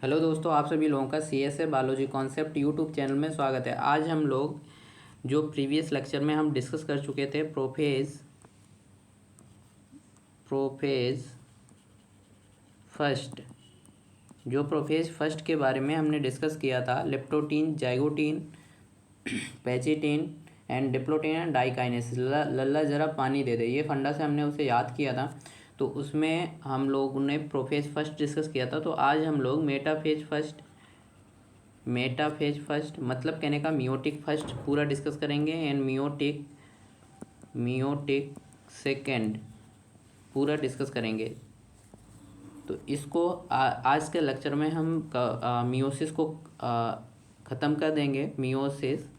Hello दोस्तों, आप सभी लोगों का C S A biology concept YouTube channel में स्वागत है। आज हम लोग जो प्रीवियस लेक्चर में हम डिस्कस कर चुके थे प्रोफेज फर्स्ट, जो प्रोफेज फर्स्ट के बारे में हमने डिस्कस किया था, leptotene, zygotene, pachytene and diplotene and diakinesis. लल्ला ज़रा पानी दे दे, ये फंडा से हमने उसे याद किया था। तो उसमें हम लोगों ने प्रोफेज फर्स्ट डिस्कस किया था। तो आज हम लोग मेटाफेज फर्स्ट मतलब कहने का मियोटिक फर्स्ट पूरा डिस्कस करेंगे एंड मियोटिक सेकेंड पूरा डिस्कस करेंगे। तो इसको आज के लेक्चर में हम मियोसिस को ख़त्म कर देंगे, मियोसिस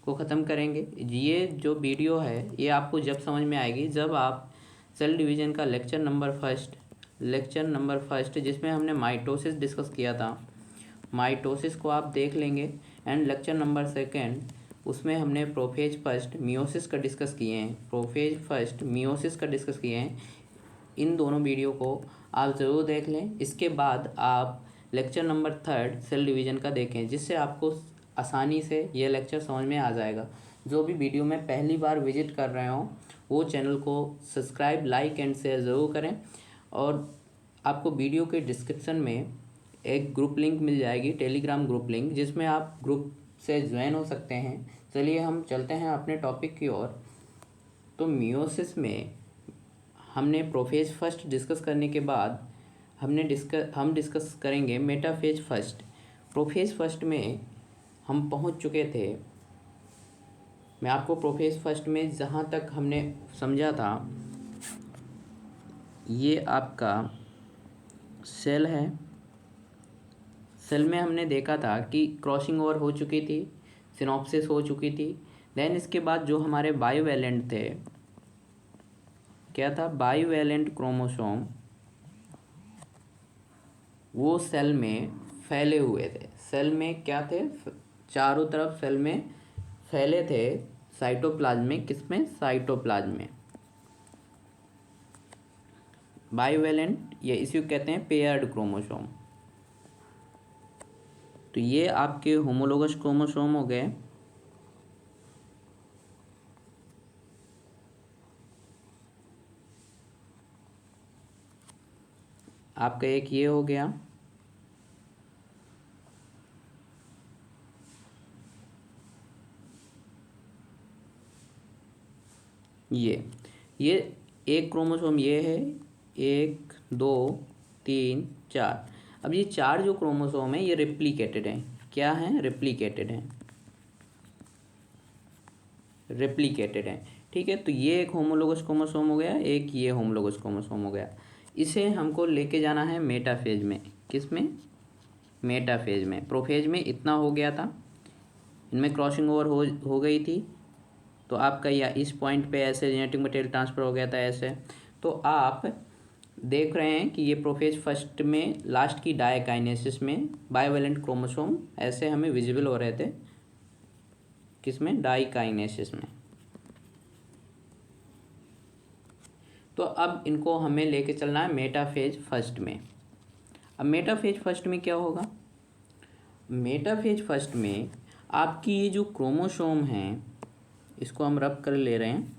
को ख़त्म करेंगे। ये जो वीडियो है ये आपको जब समझ में आएगी जब आप सेल डिवीज़न का लेक्चर नंबर फर्स्ट जिसमें हमने माइटोसिस डिस्कस किया था, माइटोसिस को आप देख लेंगे। एंड लेक्चर नंबर सेकेंड उसमें हमने प्रोफेज फर्स्ट मियोसिस का डिस्कस किए हैं। इन दोनों वीडियो को आप ज़रूर देख लें। इसके बाद आप lecture number third cell division का देखें, जिससे आपको आसानी से ये लेक्चर समझ में आ जाएगा। जो भी वीडियो में पहली बार विजिट कर रहे हों वो चैनल को सब्सक्राइब, लाइक एंड शेयर ज़रूर करें। और आपको वीडियो के डिस्क्रिप्शन में एक ग्रुप लिंक मिल जाएगी, टेलीग्राम ग्रुप लिंक, जिसमें आप ग्रुप से ज्वाइन हो सकते हैं। चलिए हम चलते हैं अपने टॉपिक की ओर। तो मियोसिस में हमने प्रोफेज फर्स्ट डिस्कस करने के बाद हम डिस्कस करेंगे मेटाफेज फर्स्ट। प्रोफेज फर्स्ट में हम पहुंच चुके थे। मैं आपको प्रोफेज फर्स्ट में जहाँ तक हमने समझा था, ये आपका सेल है। सेल में हमने देखा था कि क्रॉसिंग ओवर हो चुकी थी, सिनॉप्सिस हो चुकी थी। देन इसके बाद जो हमारे बायोवेलेंट थे, क्या था, बायोवेलेंट क्रोमोसोम, वो सेल में फैले हुए थे। सेल में क्या थे, चारों तरफ सेल में फैले थे साइटोप्लाज्म में। किसमें, साइटोप्लाज्म में। बायोवेलेंट, ये इसी को कहते हैं पेयर्ड क्रोमोसोम। तो ये आपके होमोलोगस क्रोमोसोम हो गए। आपका एक ये हो गया। ये एक क्रोमोसोम ये है, 1 2 3 4। अब ये चार जो क्रोमोसोम है ये रेप्लिकेटेड हैं। क्या हैं, रेप्लिकेटेड हैं, रेप्लिकेटेड हैं। ठीक है, तो ये एक होमोलोगस क्रोमोसोम हो गया, एक ये होमोलोगस क्रोमोसोम हो गया। इसे हमको लेके जाना है मेटाफेज में। किस में, मेटाफेज में। प्रोफेज में इतना हो गया था, इनमें क्रॉसिंग ओवर हो गई थी। तो आपका या इस पॉइंट पे ऐसे जेनेटिक मटेरियल ट्रांसफ़र हो गया था ऐसे। तो आप देख रहे हैं कि ये प्रोफेज फर्स्ट में लास्ट की डायकाइनेसिस में बायोवेलेंट क्रोमोसोम ऐसे हमें विजिबल हो रहे थे। किसमें, डाइकाइनेसिस में। तो अब इनको हमें लेके चलना है मेटाफेज फर्स्ट में। अब मेटाफेज फर्स्ट में क्या होगा, मेटाफेज फर्स्ट में आपकी ये जो क्रोमोसोम हैं, इसको हम रब कर ले रहे हैं।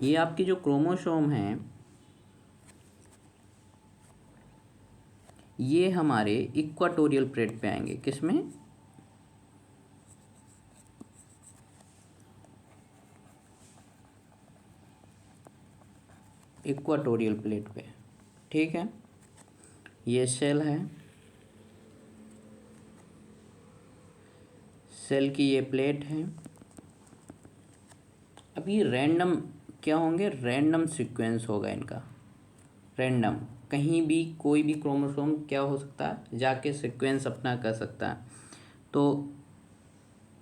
ये आपकी जो क्रोमोसोम हैं ये हमारे इक्वाटोरियल प्लेट पे आएंगे। किसमें, इक्वाटोरियल प्लेट पे। ठीक है, ये सेल है, सेल की ये प्लेट है। अब ये रैंडम क्या होंगे, रैंडम सीक्वेंस होगा इनका। रैंडम, कहीं भी कोई भी क्रोमोसोम क्या हो सकता है, जाके सीक्वेंस अपना कर सकता है। तो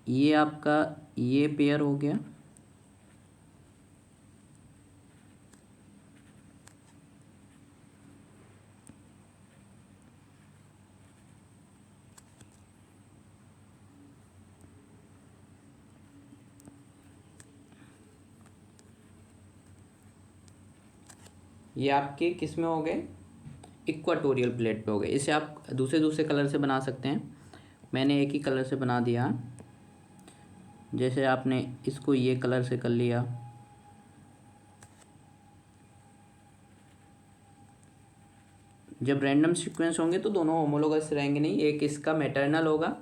ये आपका ये पेयर हो गया। ये आपके किस में हो गए, इक्वाटोरियल प्लेट पे हो गए। इसे आप दूसरे दूसरे कलर से बना सकते हैं, मैंने एक ही कलर से बना दिया। जैसे आपने इसको ये कलर से कर लिया, जब रैंडम सीक्वेंस होंगे तो दोनों होमोलोगस रहेंगे नहीं, एक इसका मैटरनल होगा,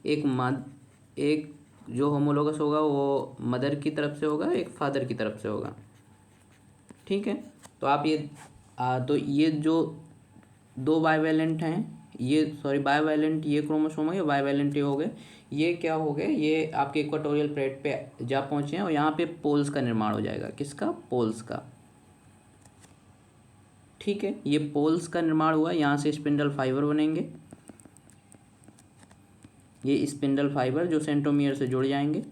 एक जो होमोलोगस होगा वो मदर की तरफ से होगा, एक फादर की तरफ से होगा। ठीक है, तो आप ये तो ये जो दो बाइवैलेंट हैं, ये सॉरी बाइवैलेंट ये क्रोमोसोम है, ये बाइवैलेंट ये हो गए, ये क्या हो गए, ये आपके इक्वाटोरियल प्लेट पे जा पहुँचे हैं और यहाँ पे पोल्स का निर्माण हो जाएगा। किसका, पोल्स का। ठीक है, ये पोल्स का निर्माण हुआ, यहाँ से स्पिंडल फाइबर बनेंगे, ये स्पिंडल फाइबर जो सेंट्रोमियर से जुड़ जाएंगे।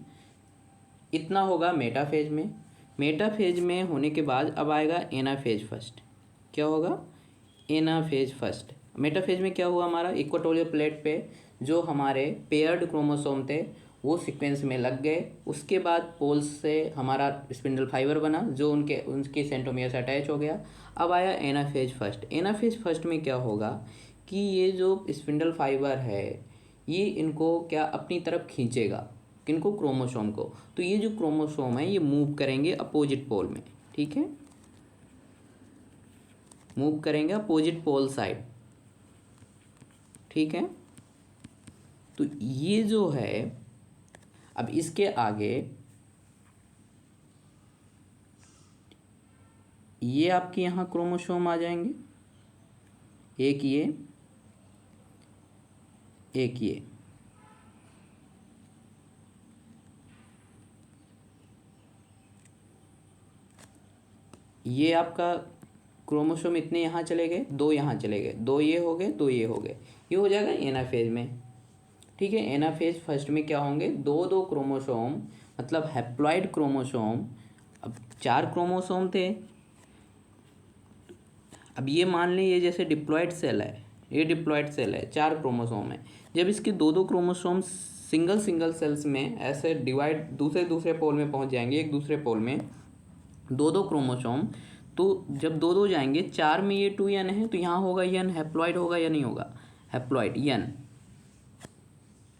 इतना होगा मेटाफेज में। मेटाफेज में होने के बाद अब आएगा एनाफेज फर्स्ट। क्या होगा, एनाफेज फर्स्ट। मेटाफेज में क्या हुआ, हमारा इक्वाटोरियल प्लेट पे जो हमारे पेयर्ड क्रोमोसोम थे वो सीक्वेंस में लग गए। उसके बाद पोल्स से हमारा स्पिंडल फाइबर बना जो उनके सेंट्रोमियर से अटैच हो गया। अब आया एनाफेज फर्स्ट। एनाफेज फर्स्ट में क्या होगा कि ये जो स्पिंडल फाइबर है ये इनको क्या अपनी तरफ खींचेगा, किनको, क्रोमोसोम को। तो ये जो क्रोमोसोम है ये मूव करेंगे अपोजिट पोल में। ठीक है, मूव करेंगे अपोजिट पोल साइड। ठीक है, तो ये जो है अब इसके आगे ये आपके यहाँ क्रोमोसोम आ जाएंगे, एक ये आपका क्रोमोसोम इतने यहाँ चले गए, दो यहाँ चले गए, दो ये हो गए, दो ये हो गए, ये हो जाएगा एनाफेज में। ठीक है, एनाफेज फर्स्ट में क्या होंगे, दो दो क्रोमोसोम, मतलब हैप्लॉइड क्रोमोसोम। अब 4 क्रोमोसोम थे, अब ये मान लें ये जैसे डिप्लॉइड सेल है, ये डिप्लॉइड सेल है, 4 क्रोमोसोम है। जब इसके दो दो क्रोमोसोम सिंगल सिंगल सेल्स में ऐसे डिवाइड दूसरे दूसरे पोल में पहुंच जाएंगे, एक दूसरे पोल में दो दो क्रोमोसोम, तो जब दो दो जाएंगे, 4 में ये 2n है तो यहाँ होगा n, हैप्लॉइड होगा या नहीं होगा, हैप्लॉइड n।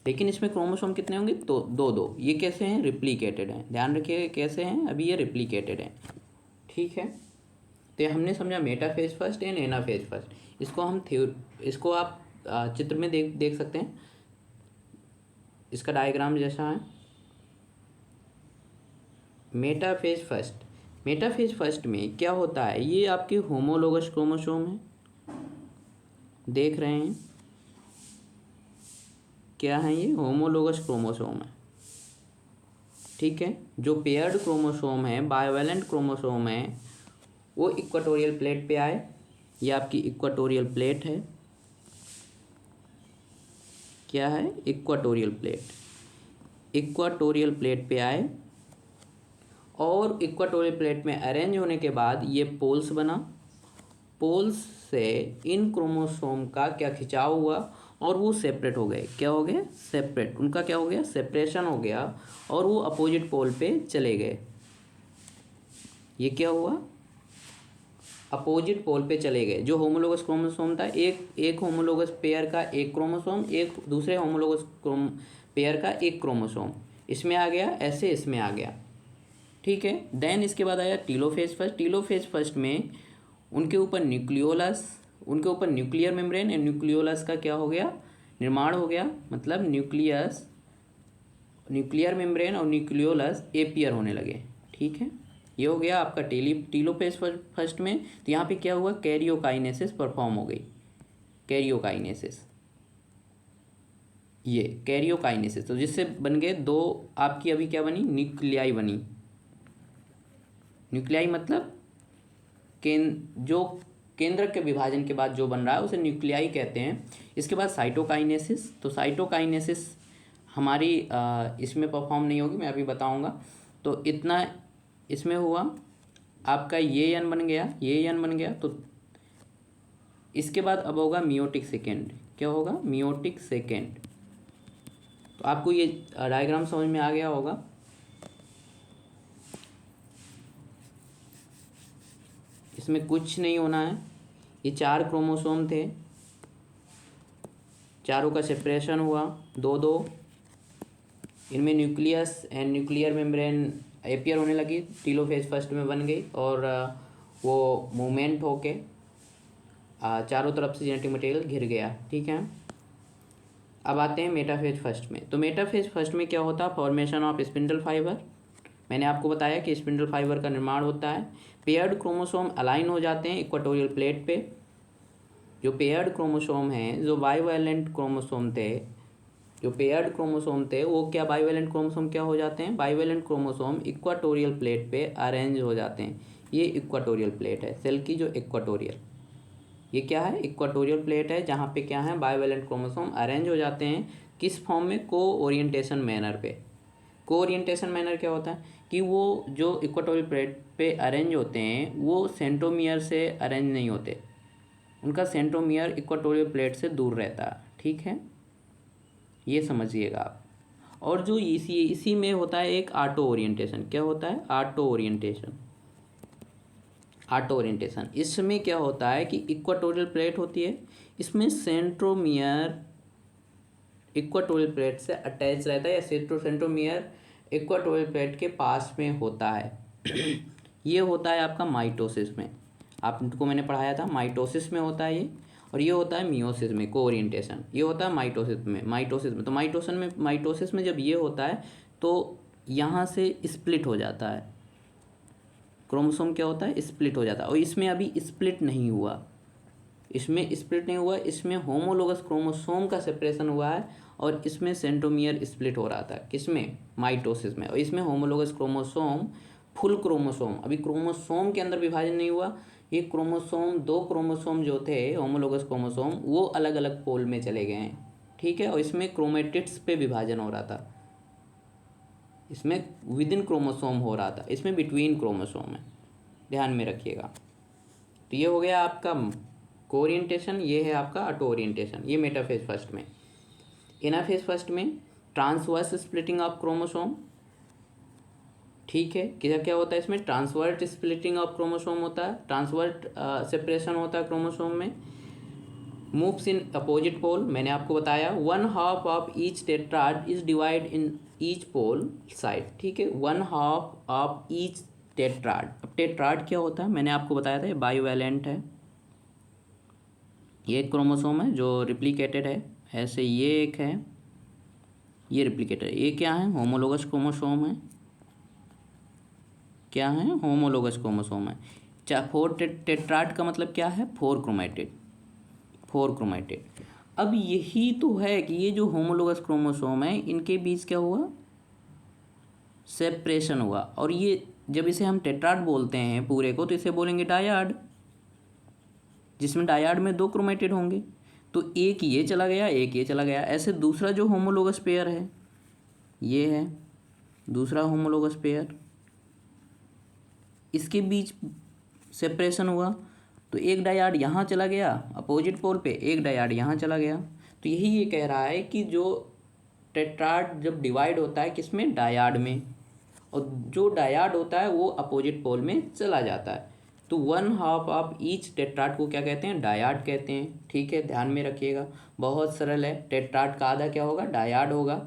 लेकिन इसमें क्रोमोसोम कितने होंगे, तो दो दो। ये कैसे हैं, रिप्लिकेटेड हैं, ध्यान रखिए कैसे हैं, अभी ये रिप्लिकेटेड हैं। ठीक है, तो हमने समझा metaphase first and anaphase first. इसको आप चित्र में देख सकते हैं, इसका डायग्राम जैसा है। मेटाफेज फर्स्ट में क्या होता है, ये आपके होमोलोगस क्रोमोसोम है, देख रहे हैं क्या है, ये होमोलोगस क्रोमोसोम है। ठीक है, जो पेयर्ड क्रोमोसोम है, बाइवैलेंट क्रोमोसोम है, वो इक्वाटोरियल प्लेट पे आए। ये आपकी इक्वाटोरियल प्लेट है, क्या है, इक्वाटोरियल प्लेट। इक्वाटोरियल प्लेट पे आए और इक्वाटोरियल प्लेट में अरेंज होने के बाद ये पोल्स बना। पोल्स से इन क्रोमोसोम का क्या खिंचाव हुआ और वो सेपरेट हो गए। क्या हो गए, सेपरेट। उनका क्या हो गया, सेपरेशन हो गया और वो अपोजिट पोल पे चले गए। ये क्या हुआ, अपोजिट पोल पे चले गए। जो होमोलोगस क्रोमोसोम था, एक होमोलोगस पेयर का एक क्रोमोसोम, एक दूसरे होमोलोगस पेयर का एक क्रोमोसोम इसमें आ गया, ऐसे इसमें आ गया। ठीक है, देन इसके बाद आया टीलोफेज फर्स्ट। टीलोफेज फर्स्ट में उनके ऊपर न्यूक्लियोलस, उनके ऊपर न्यूक्लियर मेम्ब्रेन एंड न्यूक्लियोलस का क्या हो गया, निर्माण हो गया। मतलब न्यूक्लियर मेम्ब्रेन और न्यूक्लियोलस एपियर होने लगे। ठीक है, ये हो गया आपका टीलोफेज फर्स्ट में। तो यहाँ पे क्या हुआ, कैरियोकाइनेसिस परफॉर्म हो गई, कैरियोकाइनेसिस, ये कैरियोकाइनेसिस। तो जिससे बन गए दो आपकी, अभी क्या बनी, न्यूक्लियाई बनी। न्यूक्लियाई मतलब जो केंद्र के विभाजन के बाद जो बन रहा है उसे न्यूक्लियाई कहते हैं। इसके बाद साइटोकाइनेसिस। तो साइटोकाइनेसिस हमारी इसमें परफॉर्म नहीं होगी, मैं अभी बताऊंगा। तो इतना इसमें हुआ, आपका ये एन बन गया। तो इसके बाद अब होगा मियोटिक सेकेंड। क्या होगा, मियोटिक सेकेंड। तो आपको ये डायग्राम समझ में आ गया होगा। इसमें कुछ नहीं होना है। ये 4 क्रोमोसोम थे, चारों का सेपरेशन हुआ 2-2। इनमें nucleus and nuclear membrane appear होने लगी, टीलोफेज फर्स्ट में बन गई और वो मूवमेंट होके चारों तरफ से जेनेटिक मटेरियल घिर गया। ठीक है, अब आते हैं मेटाफेज फर्स्ट में। तो मेटाफेज फर्स्ट में क्या होता है? Formation of spindle fibre. मैंने आपको बताया कि स्पिंडल फाइबर का निर्माण होता है। पेयर्ड क्रोमोसोम अलाइन हो जाते हैं इक्वाटोरियल प्लेट पे। जो पेयर्ड क्रोमोसोम हैं, जो बाइवैलेंट क्रोमोसोम थे, वो क्या बाइवैलेंट क्रोमोसोम क्या हो जाते हैं? बाइवैलेंट क्रोमोसोम इक्वाटोरियल प्लेट पे अरेंज हो जाते हैं। ये इक्वाटोरियल प्लेट है सेल की, जो इक्वाटोरियल, ये क्या है? इक्वाटोरियल प्लेट है, जहाँ पे क्या है? बाइवैलेंट क्रोमोसोम अरेंज हो जाते हैं। किस फॉर्म में? को ओरिएंटेशन मैनर पे। को ओरिएंटेशन मैनर क्या होता है कि वो जो इक्वाटोरियल प्लेट पे अरेंज होते हैं वो सेंट्रोमियर से अरेंज नहीं होते, उनका सेंट्रोमियर इक्वाटोरियल प्लेट से दूर रहता है। ठीक है, ये समझिएगा आप। और जो इसी में होता है एक ऑटो ओरिएंटेशन। क्या होता है? Auto orientation. ऑटो ओरिएंटेशन इसमें क्या होता है कि इक्वाटोरियल प्लेट होती है, इसमें सेंट्रोमियर इक्वाटोरियल प्लेट से अटैच रहता है, या सेंट्रोमियर इक्वाटोरियल प्लेट के पास में होता है। ये होता है आपका माइटोसिस में, आपको मैंने पढ़ाया था माइटोसिस में होता है ये। और ये होता है मियोसिस में, को ओरिएंटेशन। ये होता है माइटोसिस में। तो माइटोसिस में जब ये होता है तो यहाँ से स्प्लिट हो जाता है, क्रोमोसोम क्या होता है? स्प्लिट हो जाता है। और इसमें अभी स्प्लिट नहीं हुआ, इसमें होमोलोगस क्रोमोसोम का सेपरेशन हुआ है और इसमें सेंट्रोमियर स्प्लिट हो रहा था। किसमें? माइटोसिस में। और इसमें होमोलोगस क्रोमोसोम, फुल क्रोमोसोम, अभी क्रोमोसोम के अंदर विभाजन नहीं हुआ। ये क्रोमोसोम, 2 क्रोमोसोम जो थे होमोलोगस क्रोमोसोम, वो अलग अलग पोल में चले गए हैं। ठीक है, और इसमें क्रोमेटिड्स पे विभाजन हो रहा था, इसमें विद इन क्रोमोसोम हो रहा था, इसमें बिटवीन क्रोमोसोम है, ध्यान में रखिएगा। तो ये हो गया आपका को ओरिएंटेशन, ये है आपका ऑटो ओरिएंटेशन, ये मेटाफेज फर्स्ट में। एनाफेज फर्स्ट में ट्रांसवर्स स्प्लिटिंग ऑफ क्रोमोसोम। ठीक है, क्या क्या होता है इसमें? ट्रांसवर्ट स्प्लिटिंग ऑफ क्रोमोसोम होता है, ट्रांसवर्ट सेपरेशन होता है क्रोमोसोम में। मूव्स इन अपोजिट पोल, मैंने आपको बताया 1/2 of each tetrad is divide in each pole side. ठीक है, 1/2 ऑफ ईच टेट्राड। अब टेट्राड क्या होता है? मैंने आपको बताया था ये बाइवैलेंट है, ये एक क्रोमोसोम है जो रिप्लिकेटेड है, ऐसे ये एक है, ये रिप्लिकेटेड है। ये क्या है? होमोलोगस क्रोमोसोम है। क्या है? होमोलोगस क्रोमोसोम है। 4 टेट्राड का मतलब क्या है? 4 क्रोमैटिड। अब यही तो है कि ये जो होमोलोगस क्रोमोसोम है इनके बीच क्या हुआ? सेपरेशन हुआ। और ये जब इसे हम टेट्राड बोलते हैं पूरे को, तो इसे बोलेंगे डायाड, जिसमें डायाड में 2 क्रोमैटिड होंगे। तो एक ये चला गया, एक ये चला गया। ऐसे दूसरा जो होमोलोगस पेयर है, ये है दूसरा होमोलोगस पेयर, इसके बीच सेपरेशन हुआ, तो एक डायाड यहाँ चला गया अपोजिट पोल पे, एक डायाड यहाँ चला गया। तो यही ये कह रहा है कि जो टेट्राड जब डिवाइड होता है किसमें? डायाड में, और जो डायाड होता है वो अपोजिट पोल में चला जाता है। तो 1/2 ऑफ ईच टेट्राड को क्या कहते हैं? डायाड कहते हैं। ठीक है, ध्यान में रखिएगा, बहुत सरल है। टेट्राड का आधा क्या होगा? डायाड होगा।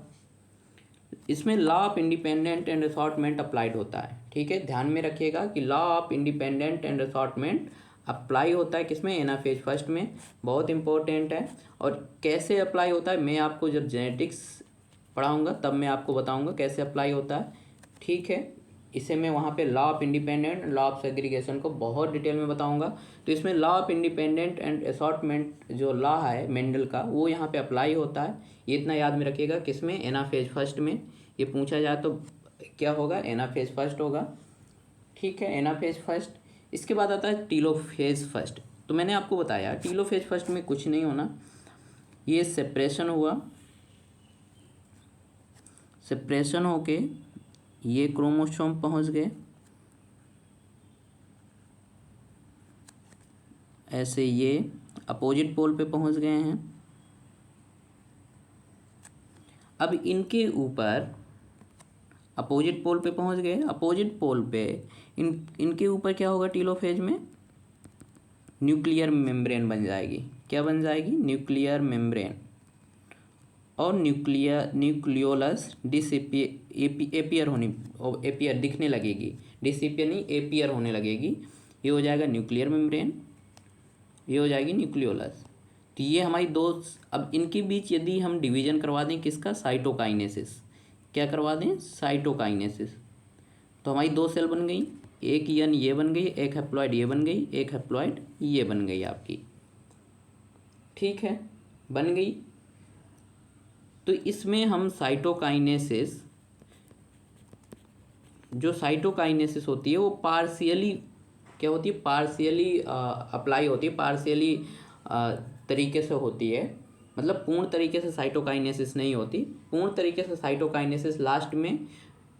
इसमें law of independent and assortment applied होता है। ठीक है, ध्यान में रखिएगा कि law of independent and assortment apply होता है किसमें? एनाफेज फर्स्ट में, बहुत इंपॉर्टेंट है। और कैसे अप्लाई होता है मैं आपको जब जेनेटिक्स पढ़ाऊँगा तब मैं आपको बताऊँगा कैसे अप्लाई होता है। ठीक है, इसे मैं वहाँ पे law of independent, law of segregation को बहुत डिटेल में बताऊँगा। तो इसमें law of independent and assortment जो लॉ है मेंडल का, वो यहाँ पे अप्लाई होता है। ये इतना याद में रखिएगा, किसमें? एनाफेज फर्स्ट में। ये पूछा जाए तो क्या होगा? एनाफेज फर्स्ट होगा। ठीक है, एनाफेज फर्स्ट। इसके बाद आता है टीलोफेज फर्स्ट। तो मैंने आपको बताया टीलोफेज फर्स्ट में कुछ नहीं होना, ये सेपरेशन हुआ, सेपरेशन होके ये क्रोमोसोम पहुंच गए, ऐसे ये अपोजिट पोल पे पहुंच गए हैं। अब इनके ऊपर अपोजिट पोल पे पहुंच गए, अपोजिट पोल पे इनके ऊपर क्या होगा टीलोफेज में? न्यूक्लियर मेम्ब्रेन बन जाएगी। क्या बन जाएगी? Nuclear membrane. और न्यूक्लियोलस एपियर दिखने लगेगी, डिसएपियर नहीं, एपियर होने लगेगी। ये हो जाएगा न्यूक्लियर मेम्ब्रेन, ये हो जाएगी न्यूक्लियोलस। तो ये हमारी दो। अब इनके बीच यदि हम डिवीजन करवा दें किसका? साइटोकाइनेसिस। क्या करवा दें? साइटोकाइनेसिस। तो हमारी दो सेल बन गई, एक यन ये बन गई, एक हैप्लॉइड ये बन गई, एक हैप्लॉइड ये बन गई आपकी। ठीक है, बन गई। तो इसमें हम साइटोकाइनेसिस, जो साइटोकाइनेसिस होती है वो पार्शियली क्या होती है? पार्शियली अप्लाई होती है, पार्शियली तरीके से होती है। मतलब पूर्ण तरीके से साइटोकाइनेसिस नहीं होती। पूर्ण तरीके से साइटोकाइनेसिस लास्ट में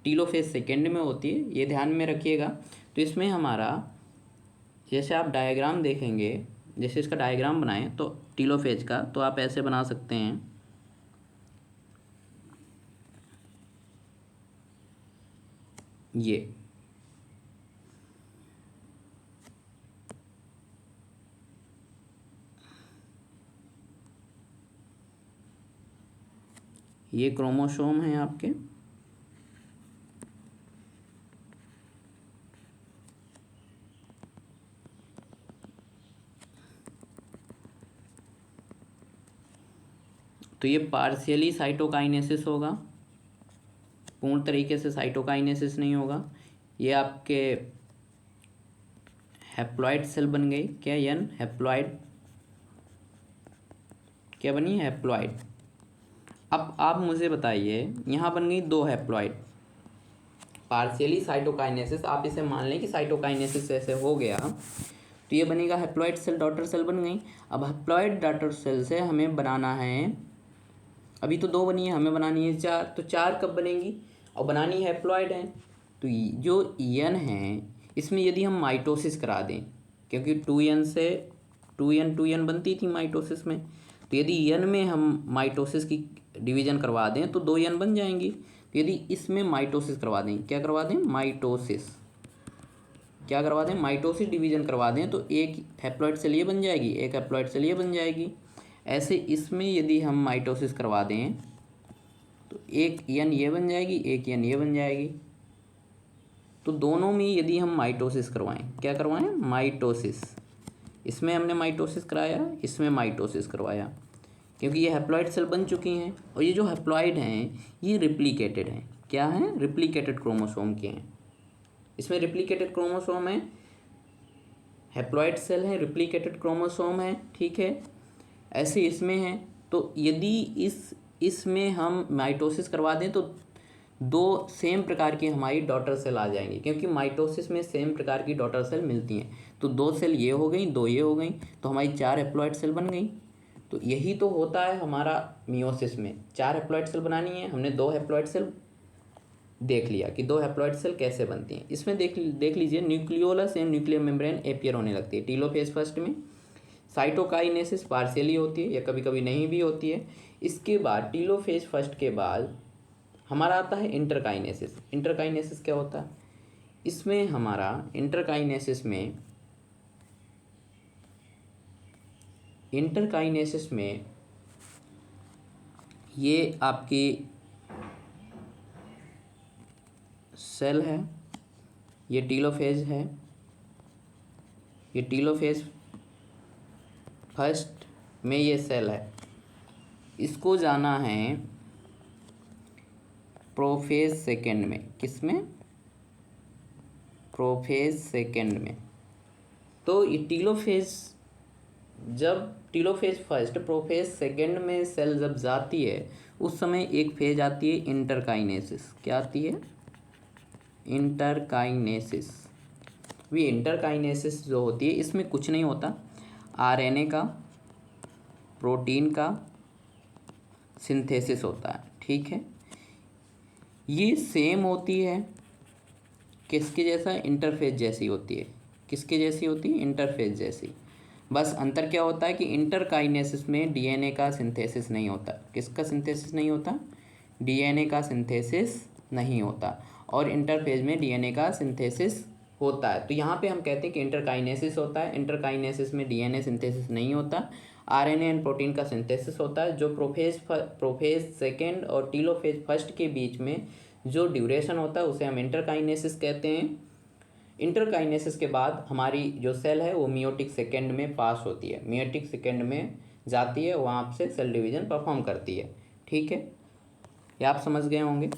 टीलोफेज सेकेंड में होती है, ये ध्यान में रखिएगा। तो इसमें हमारा, जैसे आप डायग्राम देखेंगे, जैसे इसका डायग्राम बनाएं तो टीलोफेज का, तो आप ऐसे बना सकते हैं। ये क्रोमोसोम हैं आपके। तो ये पार्शियली साइटोकाइनेसिस होगा, पूर्ण तरीके से साइटोकाइनेसिस नहीं होगा। ये आपके हैप्लॉइड सेल बन गई। क्या? यन हैप्लॉइड। क्या बनी? हैप्लॉइड। अब आप मुझे बताइए, यहाँ बन गई दो हैप्लॉइड। पार्शियली साइटोकाइनेसिस, आप इसे मान लें कि साइटोकाइनेसिस ऐसे हो गया, तो ये बनेगा हैप्लॉइड सेल, डॉटर सेल बन गई। अब हैप्लॉइड डॉटर सेल से हमें बनाना है, अभी तो दो बनी है, हमें बनानी है चार। तो चार कब बनेंगी? और बनानी हैप्लॉइड है। तो जो यन है इसमें यदि हम माइटोसिस करा दें, क्योंकि 2n से 2n बनती थी माइटोसिस में, तो यदि यन में हम माइटोसिस की डिवीज़न करवा दें तो 2n बन जाएंगी। तो यदि इसमें माइटोसिस करवा दें, क्या करवा दें? माइटोसिस। क्या करवा दें? माइटोसिस डिवीज़न करवा दें, तो एक हैप्लॉइड सेल ये बन जाएगी, एक हैप्लॉइड सेल ये बन जाएगी। ऐसे इसमें यदि हम माइटोसिस करवा दें तो एक यन ये बन जाएगी, एक यन ये बन जाएगी। तो दोनों में यदि हम माइटोसिस करवाएं, क्या करवाएं? माइटोसिस। इसमें हमने माइटोसिस कराया, इसमें माइटोसिस करवाया, क्योंकि ये हैप्लॉइड सेल बन चुकी हैं। और ये जो हैप्लॉइड हैं ये रिप्लिकेटेड हैं। क्या हैं? रिप्लिकेटेड क्रोमोसोम के हैं। इसमें रिप्लिकेटेड क्रोमोसोम है, हैप्लॉइड सेल है, रिप्लिकेटेड क्रोमोसोम है। ठीक है, ऐसे इसमें है। तो यदि इसमें हम माइटोसिस करवा दें तो दो सेम प्रकार की हमारी डॉटर सेल आ जाएंगी, क्योंकि माइटोसिस में सेम प्रकार की डॉटर सेल मिलती हैं। तो दो सेल ये हो गई, दो ये हो गई, तो हमारी चार हैप्लॉइड सेल बन गई। तो यही तो होता है हमारा मियोसिस में, चार हैप्लॉइड सेल बनानी है। हमने दो हैप्लॉइड सेल देख लिया कि दो हैप्लॉइड सेल कैसे बनती हैं। इसमें देख लीजिए, nucleolus and nuclear membrane appear होने लगती है टीलोफेज फर्स्ट में। साइटोकाइनेसिस पार्शियली होती है या कभी कभी नहीं भी होती है। इसके बाद टीलोफेज फर्स्ट के बाद हमारा आता है इंटरकाइनेसिस। इंटरकाइनेसिस क्या होता है? इसमें हमारा इंटरकाइनेसिस में ये आपकी सेल है, ये टीलोफेज है, ये टीलोफेज फर्स्ट में ये सेल है, इसको जाना है प्रोफेज सेकेंड में। किस में? प्रोफेज सेकेंड में। तो ये टीलोफेज, जब टीलोफेज फर्स्ट प्रोफेज सेकेंड में सेल जब जाती है उस समय एक फेज आती है इंटरकाइनेसिस। क्या आती है? इंटरकाइनेसिस। ये इंटरकाइनेसिस जो होती है इसमें कुछ नहीं होता, आरएनए का, प्रोटीन का सिंथेसिस होता है। ठीक है, ये सेम होती है किसके जैसा? इंटरफेज जैसी होती है। किसके जैसी होती है? इंटरफेज जैसी। बस अंतर क्या होता है कि इंटरकाइनेसिस में डीएनए का सिंथेसिस नहीं होता। किसका सिंथेसिस नहीं होता? डीएनए का सिंथेसिस नहीं होता। और इंटरफेज में डीएनए का सिंथेसिस होता है। तो यहाँ पे हम कहते हैं कि इंटरकाइनेसिस होता है। इंटरकाइनेसिस में डीएनए सिंथेसिस नहीं होता, आरएनए एंड प्रोटीन का सिंथेसिस होता है। जो प्रोफेज सेकेंड और टीलोफेज फर्स्ट के बीच में जो ड्यूरेशन होता है उसे हम इंटरकाइनेसिस कहते हैं। इंटरकाइनेसिस के बाद हमारी जो सेल है वो मियोटिक सेकेंड में पास होती है, मियोटिक सेकेंड में जाती है, वहाँ से सेल डिवीजन परफॉर्म करती है। ठीक है, ये आप समझ गए होंगे।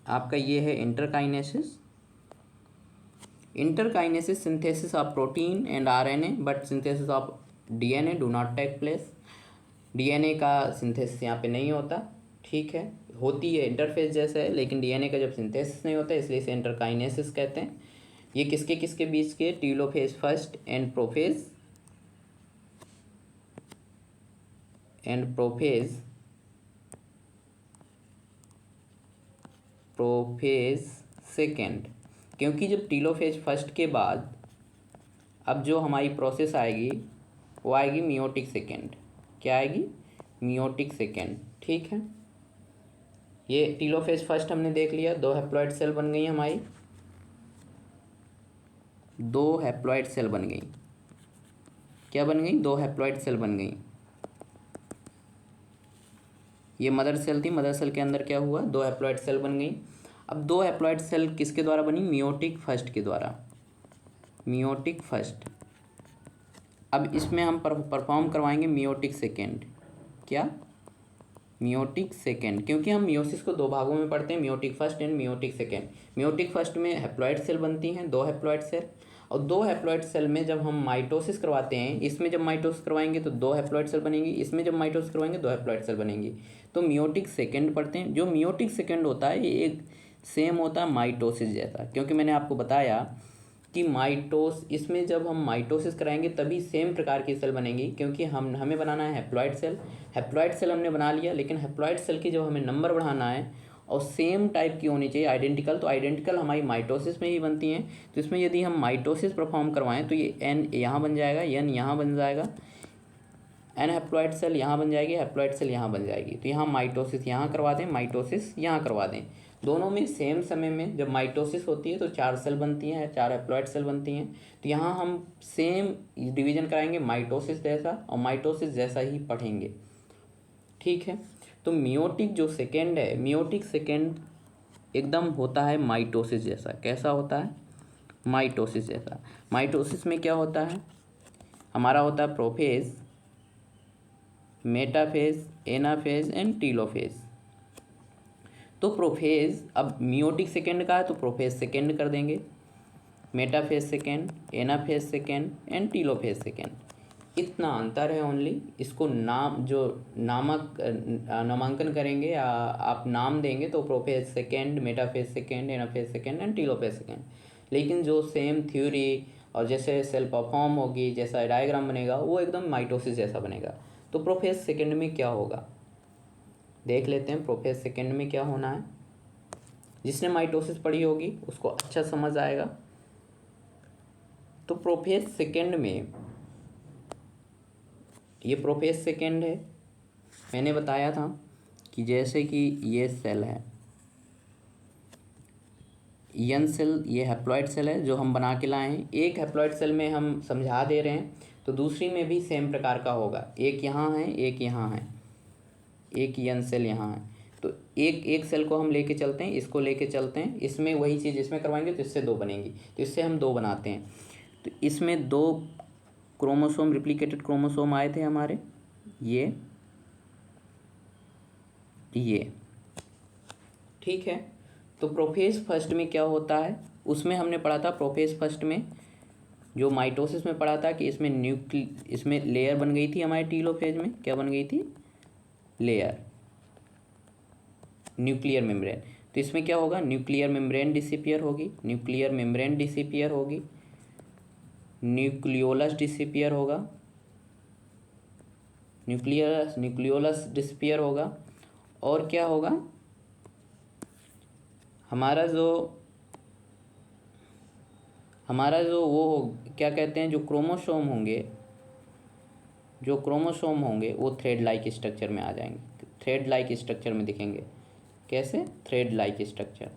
आपका ये है interkinesis. Interkinesis synthesis of protein and RNA but synthesis of DNA do not take place. DNA का सिंथेसिस यहाँ पे नहीं होता। ठीक है, होती है इंटरफेस जैसे है, लेकिन डीएनए का जब सिंथेसिस नहीं होता इसलिए इसे इंटरकाइनेसिस कहते हैं। ये किसके किसके बीच के, telophase first and prophase second. क्योंकि जब टीलोफेज फर्स्ट के बाद अब जो हमारी प्रोसेस आएगी वो आएगी मियोटिक सेकेंड। क्या आएगी? Meiotic second. ठीक है, ये टीलोफेज फर्स्ट हमने देख लिया, 2 हैप्लॉइड सेल बन गई हमारी, 2 हैप्लॉइड सेल बन गई। क्या बन गई? 2 हैप्लॉइड सेल बन गई। ये मदर सेल थी, मदर सेल के अंदर क्या हुआ? 2 हैप्लॉइड सेल बन गई। अब 2 हैप्लॉइड सेल किसके द्वारा बनी? मियोटिक फर्स्ट के द्वारा, मियोटिक फर्स्ट। अब इसमें हम परफॉर्म करवाएंगे मियोटिक सेकेंड। क्या? मियोटिक सेकेंड, क्योंकि हम मियोसिस को 2 भागों में पढ़ते हैं, meiotic first and meiotic second. Meiotic first में हैप्लॉइड सेल बनती हैं, 2 हैप्लॉइड सेल, और 2 हैप्लॉइड सेल में जब हम माइटोसिस करवाते हैं, इसमें जब माइटोसिस करवाएंगे तो 2 हैप्लॉइड सेल बनेंगी, इसमें जब माइटोसिस करवाएंगे 2 हैप्लॉइड सेल बनेंगी, तो मियोटिक सेकेंड पढ़ते हैं। जो मियोटिक सेकेंड होता है ये एक सेम होता है माइटोसिस जैसा, क्योंकि मैंने आपको बताया कि इसमें जब हम माइटोसिस कराएंगे तभी सेम प्रकार की सेल बनेगी, क्योंकि हमें बनाना है हैप्लॉइड सेल। हैप्लॉइड सेल हमने बना लिया, लेकिन हैप्लॉइड सेल की जब हमें नंबर बढ़ाना है और सेम टाइप की होनी चाहिए, आइडेंटिकल, तो आइडेंटिकल हमारी माइटोसिस में ही बनती हैं। तो इसमें यदि हम माइटोसिस परफॉर्म करवाएं तो ये एन यहाँ बन जाएगा, एन यहाँ बन जाएगा, एन हैप्लॉइड सेल यहाँ बन जाएगी, हैप्लॉइड सेल यहाँ बन जाएगी। तो यहाँ माइटोसिस यहाँ करवा दें, माइटोसिस यहाँ करवा दें। दोनों में सेम समय में जब माइटोसिस होती है तो 4 सेल बनती हैं, 4 हैप्लॉइड सेल बनती हैं। तो यहाँ हम सेम डिवीजन कराएंगे माइटोसिस जैसा, और माइटोसिस जैसा ही पढ़ेंगे। ठीक है, तो मियोटिक जो सेकेंड है, मियोटिक सेकेंड एकदम होता है माइटोसिस जैसा। कैसा होता है? माइटोसिस जैसा। माइटोसिस में क्या होता है? हमारा होता है prophase, metaphase, anaphase and telophase. तो प्रोफेज, अब मियोटिक सेकेंड का है तो प्रोफेज सेकेंड कर देंगे, metaphase second, anaphase second and telophase second. इतना अंतर है ओनली। इसको नामांकन करेंगे या आप नाम देंगे तो prophase second, metaphase second, anaphase second and telophase second. लेकिन जो सेम थ्योरी और जैसे सेल परफॉर्म होगी, जैसा डायग्राम बनेगा वो एकदम माइटोसिस जैसा बनेगा। तो प्रोफेज सेकेंड में क्या होगा देख लेते हैं। प्रोफेज सेकेंड में क्या होना है, जिसने माइटोसिस पढ़ी होगी उसको अच्छा समझ आएगा। तो प्रोफेज सेकेंड में, ये प्रोफेज सेकेंड है, मैंने बताया था कि जैसे कि ये सेल है, यन सेल, ये हैप्लॉइड सेल है जो हम बना के लाए हैं। एक हैप्लॉइड सेल में हम समझा दे रहे हैं, तो दूसरी में भी सेम प्रकार का होगा। एक यहाँ है, एक यहाँ है, एक यन सेल यहाँ है। तो एक सेल को हम लेके चलते हैं, इसको लेके चलते हैं, इसमें वही चीज़ इसमें करवाएंगे तो इससे 2 बनेंगी, तो इससे हम 2 बनाते हैं। तो इसमें 2 क्रोमोसोम, रिप्लिकेटेड क्रोमोसोम आए थे हमारे, ये। ठीक है, तो प्रोफेज फर्स्ट में क्या होता है, उसमें हमने पढ़ा था प्रोफेज फर्स्ट में, जो माइटोसिस में पढ़ा था कि इसमें लेयर बन गई थी हमारे टीलोफेज में। क्या बन गई थी? Layer, nuclear membrane. तो इसमें क्या होगा? न्यूक्लियर मेम्ब्रेन डिसिपियर होगी, न्यूक्लियर मेम्ब्रेन डिसिपियर होगी, न्यूक्लियोलस डिसिपियर होगा, न्यूक्लियोलस डिसिपियर होगा। और क्या होगा? हमारा जो वो क्या कहते हैं, जो क्रोमोसोम होंगे वो थ्रेड लाइक स्ट्रक्चर में आ जाएंगे। थ्रेड लाइक स्ट्रक्चर में दिखेंगे। कैसे? Thread like structure.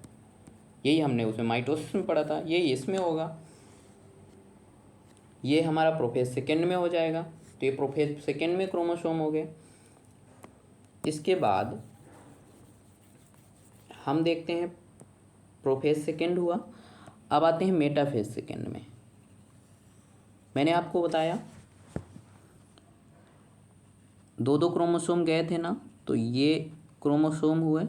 यही हमने उसमें माइटोसिस में पढ़ा था, यही इसमें होगा। ये हमारा प्रोफेज सेकेंड में हो जाएगा, तो ये प्रोफेज सेकेंड में क्रोमोसोम हो गए। इसके बाद हम देखते हैं प्रोफेज सेकेंड हुआ। अब आते हैं मेटाफेज सेकेंड में। मैंने आपको बताया 2-2 क्रोमोसोम गए थे ना, तो ये क्रोमोसोम हुए,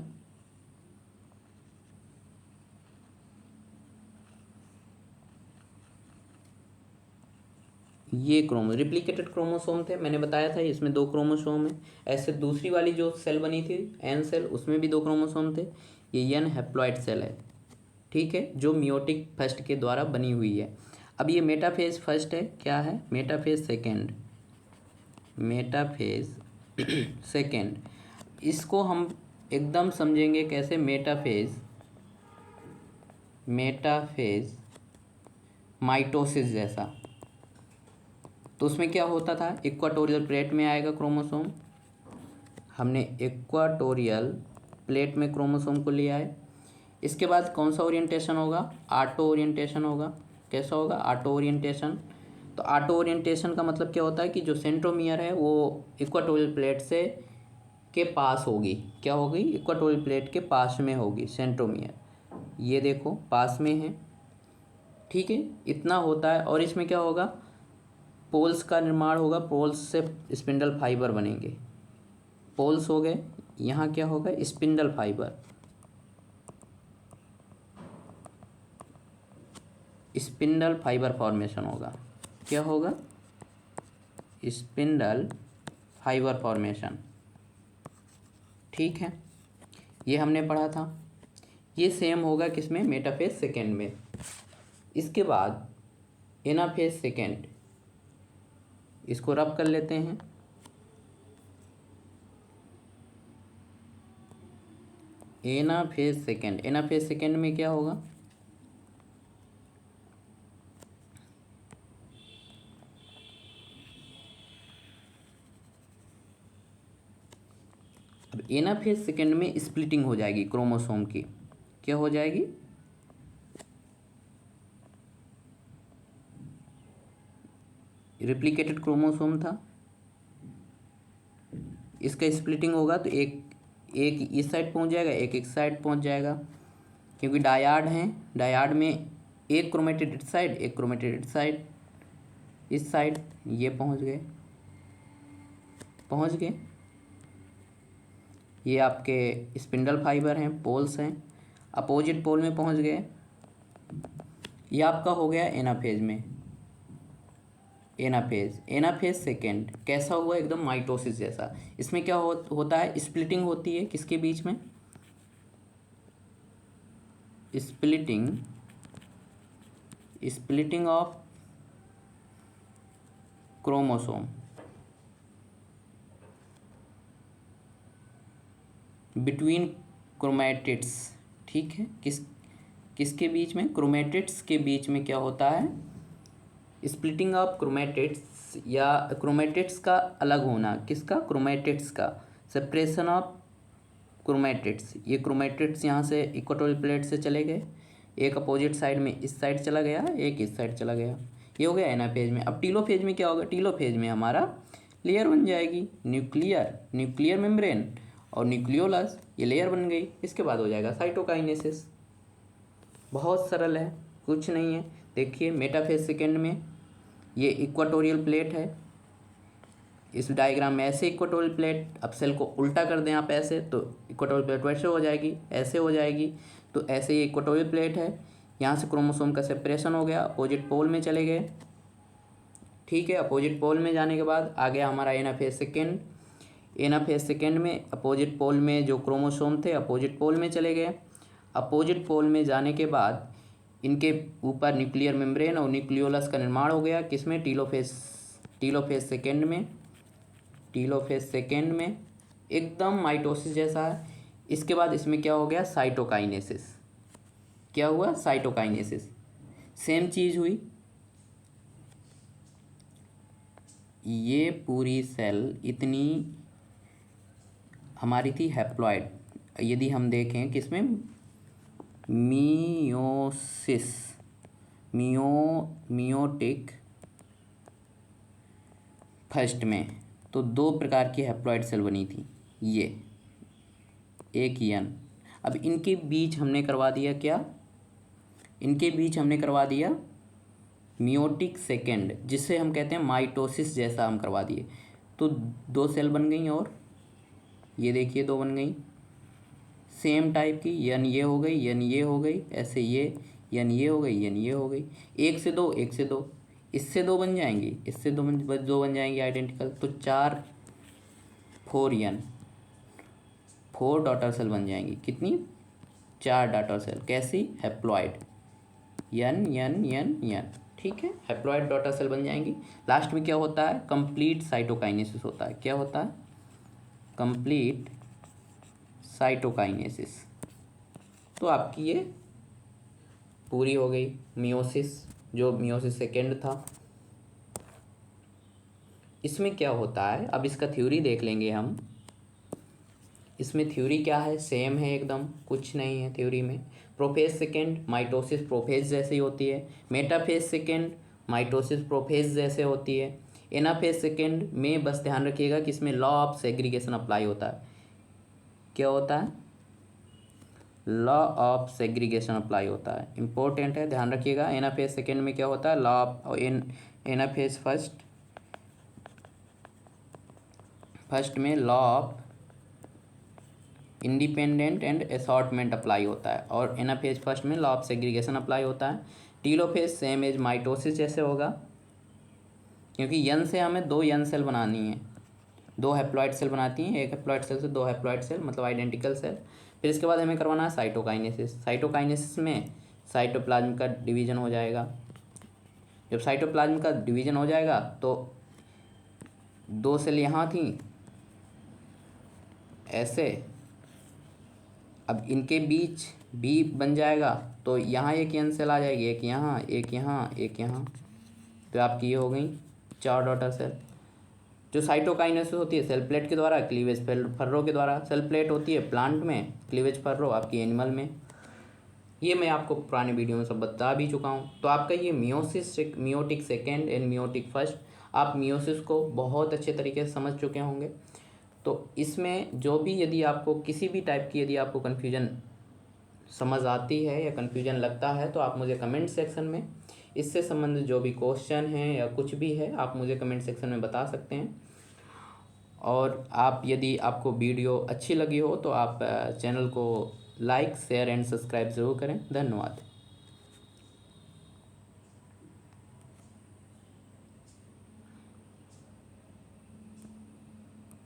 ये रिप्लिकेटेड क्रोमोसोम थे। मैंने बताया था इसमें 2 क्रोमोसोम है। ऐसे दूसरी वाली जो सेल बनी थी एन सेल, उसमें भी 2 क्रोमोसोम थे। ये एन हैप्लॉइड सेल है, ठीक है, जो मियोटिक फर्स्ट के द्वारा बनी हुई है। अब ये मेटाफेज फर्स्ट है, क्या है? Metaphase second, metaphase second. इसको हम एकदम समझेंगे कैसे? मेटाफेज माइटोसिस जैसा। तो उसमें क्या होता था? इक्वाटोरियल प्लेट में आएगा क्रोमोसोम, हमने इक्वाटोरियल प्लेट में क्रोमोसोम को लिया है। इसके बाद कौन सा ओरिएंटेशन होगा? ऑटो ओरिएंटेशन होगा। कैसा होगा? Auto orientation. तो ऑटो ओरिएंटेशन का मतलब क्या होता है कि जो सेंट्रोमियर है वो इक्वाटोरियल प्लेट से के पास होगी। क्या होगी? इक्वाटोरियल प्लेट के पास में होगी सेंट्रोमियर। ये देखो पास में है, ठीक है, इतना होता है। और इसमें क्या होगा? पोल्स का निर्माण होगा, पोल्स से स्पिंडल फाइबर बनेंगे। पोल्स हो गए, यहाँ क्या होगा? Spindle fibre, spindle fibre formation होगा। क्या होगा? स्पिंडल फाइबर फॉर्मेशन, ठीक है, ये हमने पढ़ा था। ये सेम होगा किसमें? मेटाफेज सेकेंड में। इसके बाद एनाफेज सेकेंड, इसको रब कर लेते हैं। एनाफेज सेकेंड, एनाफेज सेकेंड में क्या होगा? अब एनाफेज सेकेंड में स्प्लिटिंग हो जाएगी क्रोमोसोम की। क्या हो जाएगी? रिप्लिकेटेड क्रोमोसोम था, इसका स्प्लिटिंग होगा तो एक एक इस साइड पहुंच जाएगा, एक इस साइड पहुंच जाएगा, क्योंकि डायाड हैं। डायाड में एक क्रोमेटिड इस साइड, एक क्रोमेटिड इस साइड, इस साइड। ये पहुंच गए। ये आपके स्पिंडल फाइबर हैं, पोल्स हैं, अपोजिट पोल में पहुंच गए। ये आपका हो गया एनाफेज में। एनाफेज सेकेंड कैसा हुआ? एकदम माइटोसिस जैसा। इसमें क्या होता है? स्प्लिटिंग होती है किसके बीच में? Splitting of chromosome between chromatids, ठीक है, किसके बीच में? क्रोमैटिड्स के बीच में क्या होता है? स्प्लिटिंग ऑफ क्रोमैटिड्स, या क्रोमैटिड्स का अलग होना। किसका? क्रोमैटिड्स का। सेपरेशन ऑफ क्रोमैटिड्स, ये क्रोमैटिड्स यहाँ से इक्वाटोरियल प्लेट से चले गए, एक अपोजिट साइड में इस साइड चला गया, एक इस साइड चला गया। ये हो गया एनाफेज में। अब टीलोफेज में क्या होगा? टीलोफेज में हमारा लेयर बन जाएगी, न्यूक्लियर मेम्ब्रेन और न्यूक्लियोलस, ये लेयर बन गई। इसके बाद हो जाएगा साइटोकाइनेसिस। बहुत सरल है, कुछ नहीं है। देखिए मेटाफेज सेकेंड में ये इक्वाटोरियल प्लेट है, इस डायग्राम में ऐसे इक्वाटोरियल प्लेट। अब सेल को उल्टा कर दें आप ऐसे, तो इक्वाटोरियल प्लेट वैसे हो जाएगी, ऐसे हो जाएगी। तो ऐसे ये इक्वाटोरियल प्लेट है, यहाँ से क्रोमोसोम का सेपरेशन हो गया, अपोजिट पोल में चले गए, ठीक है। अपोजिट पोल में जाने के बाद आ गया हमारा एनाफेज सेकेंड। एनाफेज सेकेंड में अपोजिट पोल में जो क्रोमोसोम थे अपोजिट पोल में चले गए। अपोजिट पोल में जाने के बाद इनके ऊपर न्यूक्लियर मेम्ब्रेन और न्यूक्लियोलस का निर्माण हो गया। किसमें? टीलोफेज सेकेंड में एकदम माइटोसिस जैसा है। इसके बाद इसमें क्या हो गया? साइटोकाइनेसिस। क्या हुआ? साइटोकाइनेसिस। सेम चीज़ हुई, ये पूरी सेल इतनी हमारी थी हैप्लॉइड। यदि हम देखें किसमें, मियोसिस, मियोटिक फर्स्ट में, तो 2 प्रकार की हैप्लॉइड सेल बनी थी, ये एक यन। अब इनके बीच हमने करवा दिया क्या, इनके बीच हमने करवा दिया मियोटिक सेकेंड, जिसे हम कहते हैं माइटोसिस जैसा हम करवा दिए। तो 2 सेल बन गई, और ये देखिए 2 बन गई सेम टाइप की, यन ये हो गई, यन ये हो गई, ऐसे ये, यन ये हो गई, यन ये हो गई। 1 से 2, 1 से 2, इससे 2 बन जाएंगी, इससे 2 बन जाएंगी आइडेंटिकल। तो 4 4 यन, 4 डॉटर सेल बन जाएंगी। कितनी, 4 डॉटर सेल। कैसी, हैप्लॉइड, यन यन यन यन, ठीक है, हैप्लॉइड डॉटर सेल बन जाएंगी। लास्ट में क्या होता है, कंप्लीट साइटोकाइनेसिस होता है। क्या होता है, कंप्लीट साइटोकाइनेसिस। तो आपकी ये पूरी हो गई मियोसिस, जो मियोसिस सेकेंड था। इसमें क्या होता है, अब इसका थ्योरी देख लेंगे हम। इसमें थ्योरी क्या है, सेम है एकदम, कुछ नहीं है थ्योरी में। प्रोफेज सेकेंड माइटोसिस प्रोफेज जैसी होती है, मेटाफेज सेकेंड माइटोसिस प्रोफेज जैसे होती है। एनाफेज सेकेंड में बस ध्यान रखिएगा कि इसमें लॉ ऑफ सेग्रीगेशन अप्लाई होता है। क्या होता है, लॉ ऑफ सेग्रीगेशन अप्लाई होता है, इंपॉर्टेंट है, ध्यान रखिएगा। एनाफेज सेकेंड में क्या होता है, लॉ ऑफ एनाफेज फर्स्ट में law of independent and assortment apply होता है, और एनाफेज फर्स्ट में लॉ ऑफ सेग्रीगेशन अप्लाई होता है। टीलोफेज सेम एज माइटोसिस जैसे होगा, क्योंकि यन से हमें 2 यन सेल बनानी है, 2 हैप्लॉइड सेल बनाती हैं, एक हैप्लॉइड सेल से 2 हैप्लॉइड सेल, मतलब आइडेंटिकल सेल। फिर इसके बाद हमें करवाना है साइटोकाइनेसिस। साइटोकाइनेसिस में साइटोप्लाज्म का डिवीजन हो जाएगा। जब साइटोप्लाज्म का डिवीजन हो जाएगा तो 2 सेल यहाँ थी ऐसे, अब इनके बीच भी बन जाएगा, तो यहाँ एक यन सेल आ जाएगी, एक यहाँ, एक यहाँ, एक यहाँ। तो आपकी ये हो गई 4 डॉटर सेल। जो साइटोकाइनेसिस होती है सेल प्लेट के द्वारा, क्लीवेज फर्रो के द्वारा। सेल प्लेट होती है प्लांट में, क्लीवेज फर्रो आपकी एनिमल में। ये मैं आपको पुराने वीडियो में सब बता भी चुका हूँ। तो आपका ये meiotic second and meiotic first, आप मियोसिस को बहुत अच्छे तरीके से समझ चुके होंगे। तो इसमें जो भी, यदि आपको किसी भी टाइप की यदि आपको कन्फ्यूजन समझ आती है या कन्फ्यूजन लगता है, तो आप मुझे कमेंट सेक्शन में इससे संबंधित जो भी क्वेश्चन है या कुछ भी है, आप मुझे कमेंट सेक्शन में बता सकते हैं। और आप, यदि आपको वीडियो अच्छी लगी हो तो आप चैनल को लाइक, शेयर एंड सब्सक्राइब ज़रूर करें। धन्यवाद।